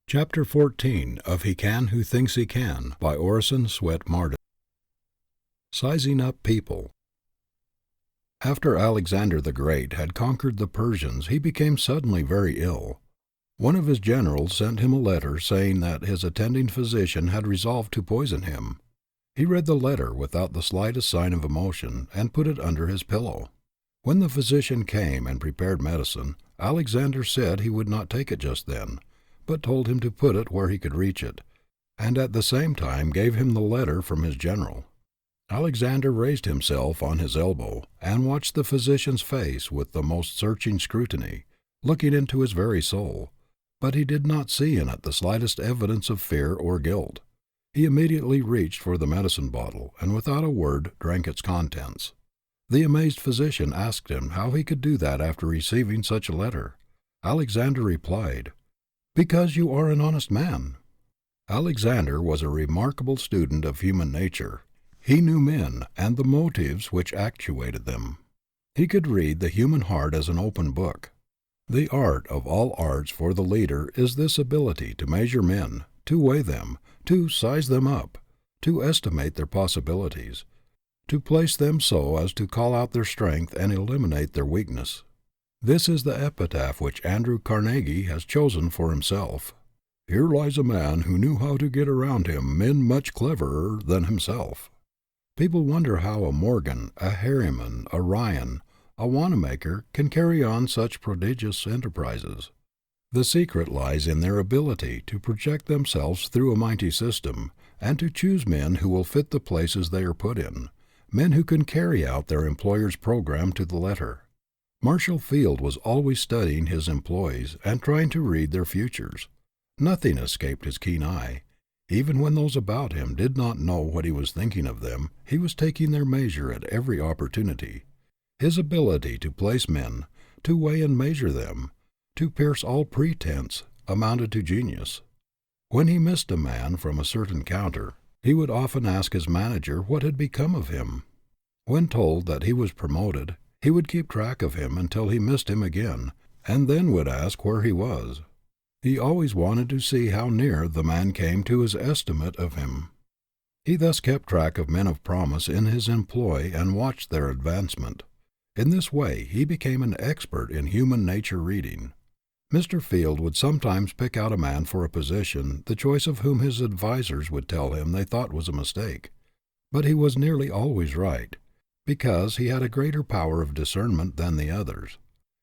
Chapter 14 of He Can Who Thinks He Can by Orison Swett Marden. Sizing Up People. After Alexander the Great had conquered the Persians, he became suddenly very ill. One of his generals sent him a letter saying that his attending physician had resolved to poison him. He read the letter without the slightest sign of emotion and put it under his pillow. When the physician came and prepared medicine, Alexander said he would not take it just then, but told him to put it where he could reach it, and at the same time gave him the letter from his general. Alexander raised himself on his elbow and watched the physician's face with the most searching scrutiny, looking into his very soul, but he did not see in it the slightest evidence of fear or guilt. He immediately reached for the medicine bottle, and without a word drank its contents. The amazed physician asked him how he could do that after receiving such a letter. Alexander replied, "Because you are an honest man." Alexander was a remarkable student of human nature. He knew men and the motives which actuated them. He could read the human heart as an open book. The art of all arts for the leader is this ability to measure men, to weigh them, to size them up, to estimate their possibilities, to place them so as to call out their strength and eliminate their weakness. This is the epitaph which Andrew Carnegie has chosen for himself. "Here lies a man who knew how to get around him men much cleverer than himself." People wonder how a Morgan, a Harriman, a Ryan, a Wanamaker can carry on such prodigious enterprises. The secret lies in their ability to project themselves through a mighty system, and to choose men who will fit the places they are put in, men who can carry out their employer's program to the letter. Marshall Field was always studying his employees and trying to read their futures. Nothing escaped his keen eye. Even when those about him did not know what he was thinking of them, he was taking their measure at every opportunity. His ability to place men, to weigh and measure them, to pierce all pretense, amounted to genius. When he missed a man from a certain counter, he would often ask his manager what had become of him. When told that he was promoted, he would keep track of him until he missed him again, and then would ask where he was. He always wanted to see how near the man came to his estimate of him. He thus kept track of men of promise in his employ and watched their advancement. In this way he became an expert in human nature reading. Mr. Field would sometimes pick out a man for a position the choice of whom his advisers would tell him they thought was a mistake. But he was nearly always right, because he had a greater power of discernment than the others.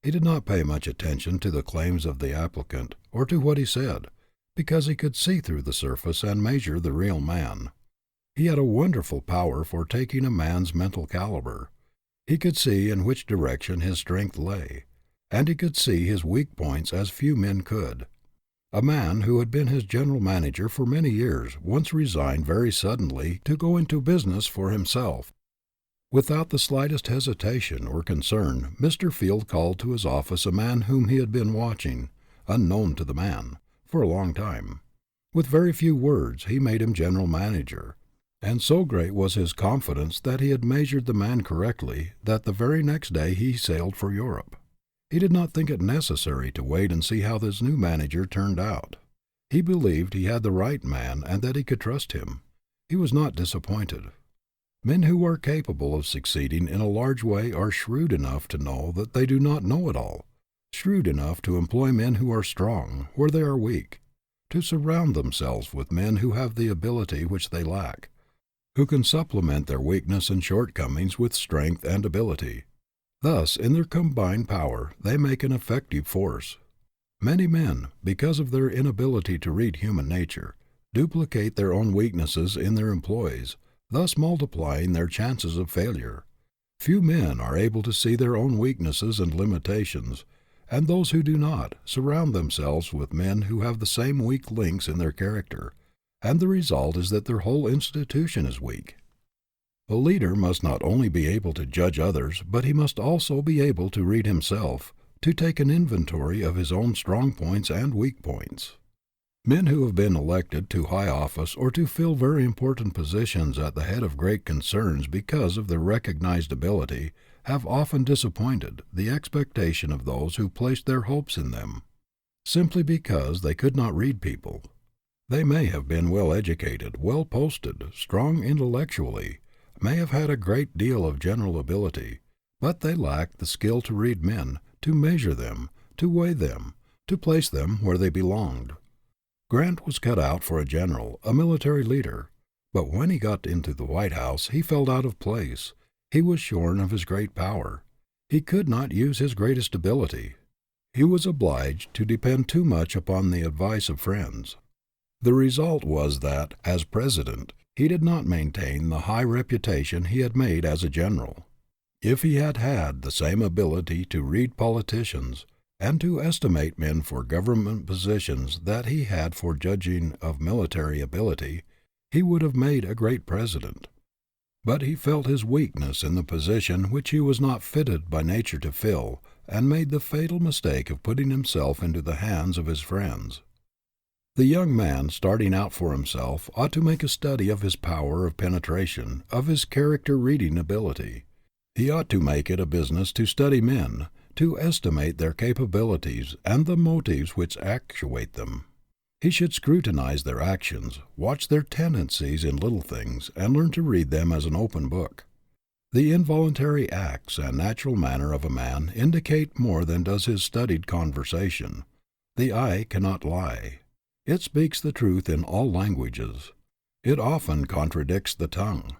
He did not pay much attention to the claims of the applicant, or to what he said, because he could see through the surface and measure the real man. He had a wonderful power for taking a man's mental caliber. He could see in which direction his strength lay, and he could see his weak points as few men could. A man who had been his general manager for many years once resigned very suddenly to go into business for himself. Without the slightest hesitation or concern, Mr. Field called to his office a man whom he had been watching, unknown to the man, for a long time. With very few words he made him general manager, and so great was his confidence that he had measured the man correctly that the very next day he sailed for Europe. He did not think it necessary to wait and see how this new manager turned out. He believed he had the right man and that he could trust him. He was not disappointed. Men who are capable of succeeding in a large way are shrewd enough to know that they do not know it all, shrewd enough to employ men who are strong where they are weak, to surround themselves with men who have the ability which they lack, who can supplement their weakness and shortcomings with strength and ability. Thus, in their combined power, they make an effective force. Many men, because of their inability to read human nature, duplicate their own weaknesses in their employees, thus multiplying their chances of failure. Few men are able to see their own weaknesses and limitations, and those who do not surround themselves with men who have the same weak links in their character, and the result is that their whole institution is weak. A leader must not only be able to judge others, but he must also be able to read himself, to take an inventory of his own strong points and weak points. Men who have been elected to high office or to fill very important positions at the head of great concerns because of their recognized ability have often disappointed the expectation of those who placed their hopes in them. simply because they could not read people. They may have been well educated, well posted, strong intellectually, may have had a great deal of general ability, but they lacked the skill to read men, to measure them, to weigh them, to place them where they belonged. Grant was cut out for a general, a military leader, but when he got into the White House he felt out of place. He was shorn of his great power. He could not use his greatest ability. He was obliged to depend too much upon the advice of friends. The result was that, as president, he did not maintain the high reputation he had made as a general. If he had had the same ability to read politicians and to estimate men for government positions that he had for judging of military ability, he would have made a great president. But he felt his weakness in the position which he was not fitted by nature to fill, and made the fatal mistake of putting himself into the hands of his friends. The young man starting out for himself ought to make a study of his power of penetration, of his character-reading ability. He ought to make it a business to study men, to estimate their capabilities and the motives which actuate them. He should scrutinize their actions, watch their tendencies in little things, and learn to read them as an open book. The involuntary acts and natural manner of a man indicate more than does his studied conversation. The eye cannot lie. It speaks the truth in all languages. It often contradicts the tongue.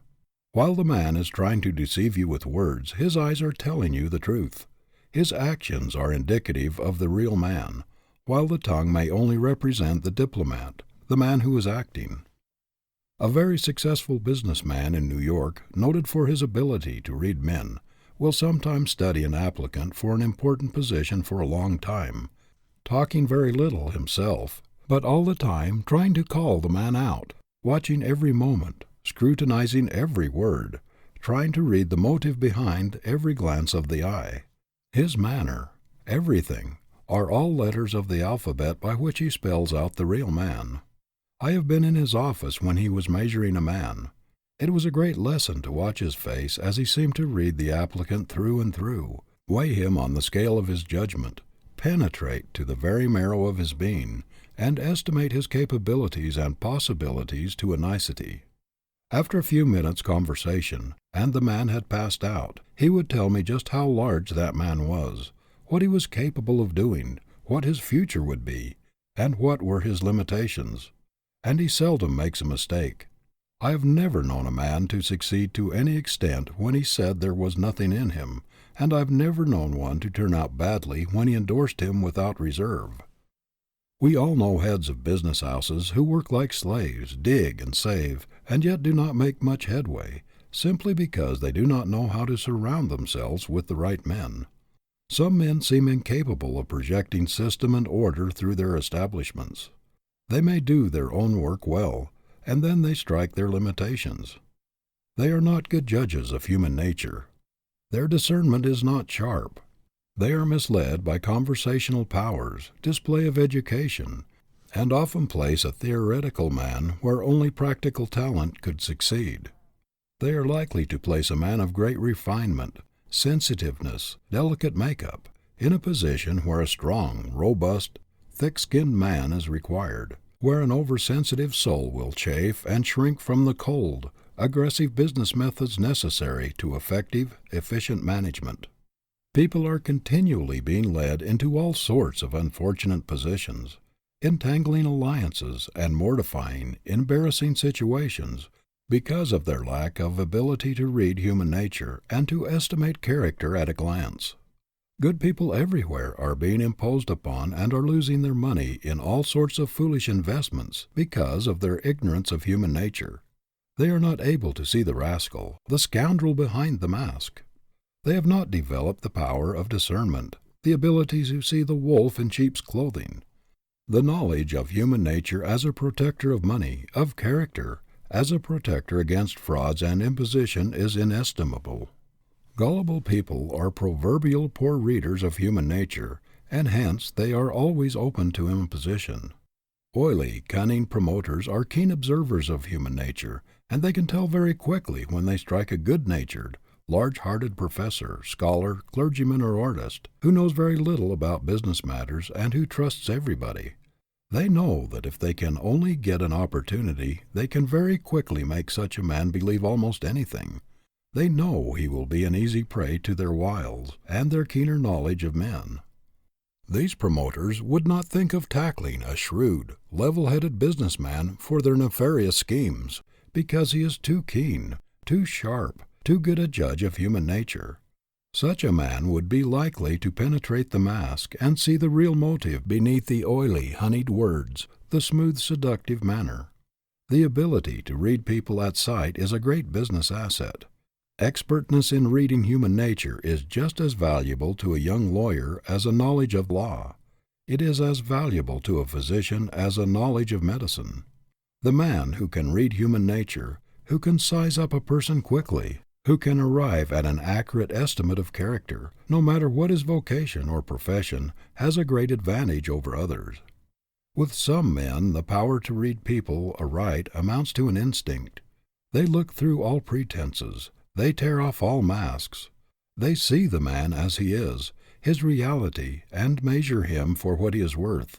While the man is trying to deceive you with words, his eyes are telling you the truth. His actions are indicative of the real man, while the tongue may only represent the diplomat, the man who is acting. A very successful businessman in New York, noted for his ability to read men, will sometimes study an applicant for an important position for a long time, talking very little himself, but all the time trying to call the man out, watching every moment, scrutinizing every word, trying to read the motive behind every glance of the eye. His manner, everything, are all letters of the alphabet by which he spells out the real man. I have been in his office when he was measuring a man. It was a great lesson to watch his face as he seemed to read the applicant through and through, weigh him on the scale of his judgment, penetrate to the very marrow of his being, and estimate his capabilities and possibilities to a nicety. After a few minutes' conversation, and the man had passed out, he would tell me just how large that man was, what he was capable of doing, what his future would be, and what were his limitations. And he seldom makes a mistake. I have never known a man to succeed to any extent when he said there was nothing in him, and I have never known one to turn out badly when he endorsed him without reserve. We all know heads of business houses who work like slaves, dig and save, and yet do not make much headway, simply because they do not know how to surround themselves with the right men. Some men seem incapable of projecting system and order through their establishments. They may do their own work well, and then they strike their limitations. They are not good judges of human nature. Their discernment is not sharp. They are misled by conversational powers, display of education, and often place a theoretical man where only practical talent could succeed. They are likely to place a man of great refinement, sensitiveness, delicate make-up, in a position where a strong, robust, thick-skinned man is required, where an oversensitive soul will chafe and shrink from the cold, aggressive business methods necessary to effective, efficient management. People are continually being led into all sorts of unfortunate positions, entangling alliances and mortifying, embarrassing situations, because of their lack of ability to read human nature and to estimate character at a glance. Good people everywhere are being imposed upon and are losing their money in all sorts of foolish investments because of their ignorance of human nature. They are not able to see the rascal, the scoundrel behind the mask. They have not developed the power of discernment, the ability to see the wolf in sheep's clothing. The knowledge of human nature as a protector of money, of character, as a protector against frauds and imposition is inestimable. Gullible people are proverbial poor readers of human nature, and hence they are always open to imposition. Oily, cunning promoters are keen observers of human nature, and they can tell very quickly when they strike a good-natured, large-hearted professor, scholar, clergyman, or artist, who knows very little about business matters and who trusts everybody. They know that if they can only get an opportunity, they can very quickly make such a man believe almost anything. They know he will be an easy prey to their wiles and their keener knowledge of men. These promoters would not think of tackling a shrewd, level-headed businessman for their nefarious schemes, because he is too keen, too sharp, too good a judge of human nature. Such a man would be likely to penetrate the mask and see the real motive beneath the oily, honeyed words, the smooth, seductive manner. The ability to read people at sight is a great business asset. Expertness in reading human nature is just as valuable to a young lawyer as a knowledge of law. It is as valuable to a physician as a knowledge of medicine. The man who can read human nature, who can size up a person quickly, who can arrive at an accurate estimate of character, no matter what his vocation or profession, has a great advantage over others. With some men, the power to read people aright amounts to an instinct. They look through all pretenses. They tear off all masks. They see the man as he is, his reality, and measure him for what he is worth.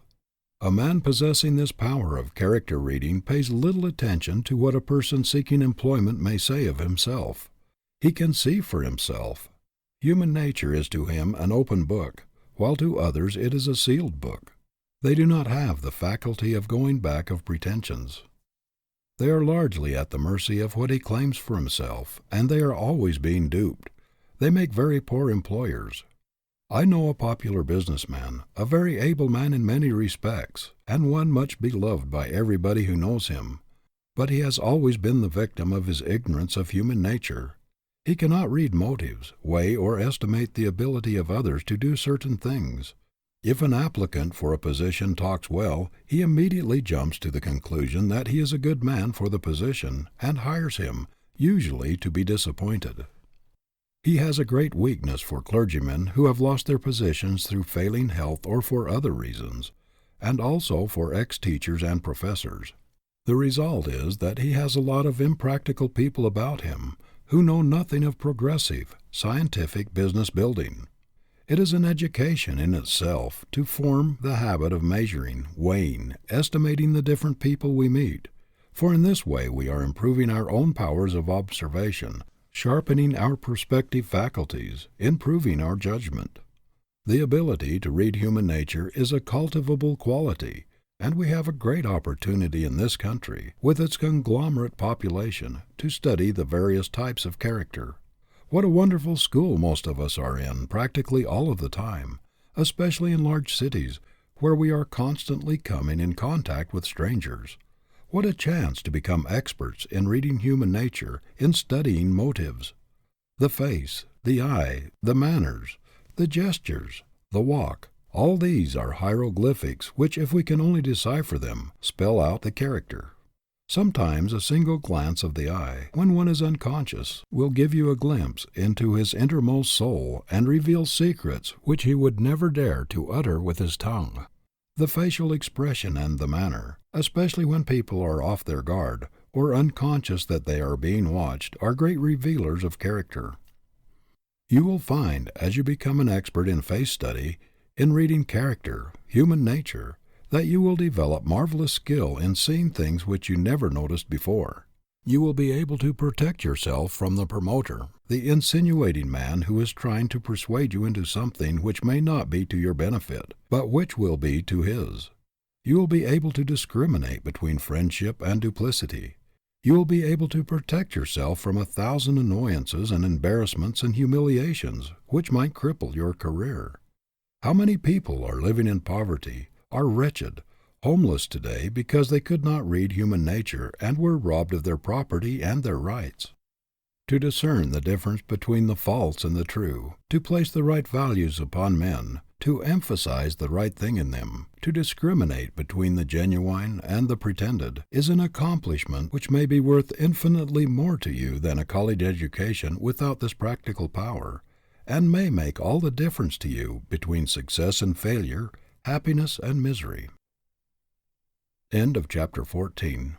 A man possessing this power of character reading pays little attention to what a person seeking employment may say of himself. He can see for himself. Human nature is to him an open book, while to others it is a sealed book. They do not have the faculty of going back of pretensions. They are largely at the mercy of what he claims for himself, and they are always being duped. They make very poor employers. I know a popular businessman, a very able man in many respects, and one much beloved by everybody who knows him, but he has always been the victim of his ignorance of human nature. He cannot read motives, weigh or estimate the ability of others to do certain things. If an applicant for a position talks well, he immediately jumps to the conclusion that he is a good man for the position, and hires him, usually to be disappointed. He has a great weakness for clergymen who have lost their positions through failing health or for other reasons, and also for ex-teachers and professors. The result is that he has a lot of impractical people about him who know nothing of progressive, scientific business building. It is an education in itself to form the habit of measuring, weighing, estimating the different people we meet, for in this way we are improving our own powers of observation, sharpening our perspective faculties, improving our judgment. The ability to read human nature is a cultivable quality, and we have a great opportunity in this country, with its conglomerate population, to study the various types of character. What a wonderful school most of us are in practically all of the time, especially in large cities, where we are constantly coming in contact with strangers. What a chance to become experts in reading human nature, in studying motives. The face, the eye, the manners, the gestures, the walk, all these are hieroglyphics which, if we can only decipher them, spell out the character. Sometimes a single glance of the eye, when one is unconscious, will give you a glimpse into his innermost soul and reveal secrets which he would never dare to utter with his tongue. The facial expression and the manner, especially when people are off their guard or unconscious that they are being watched, are great revealers of character. You will find, as you become an expert in face study, in reading character, human nature, that you will develop marvelous skill in seeing things which you never noticed before. You will be able to protect yourself from the promoter, the insinuating man who is trying to persuade you into something which may not be to your benefit, but which will be to his. You will be able to discriminate between friendship and duplicity. You will be able to protect yourself from 1,000 annoyances and embarrassments and humiliations which might cripple your career. How many people are living in poverty, are wretched, homeless today because they could not read human nature and were robbed of their property and their rights? To discern the difference between the false and the true, to place the right values upon men, to emphasize the right thing in them, to discriminate between the genuine and the pretended, is an accomplishment which may be worth infinitely more to you than a college education without this practical power, and may make all the difference to you between success and failure, happiness and misery. End of chapter 14.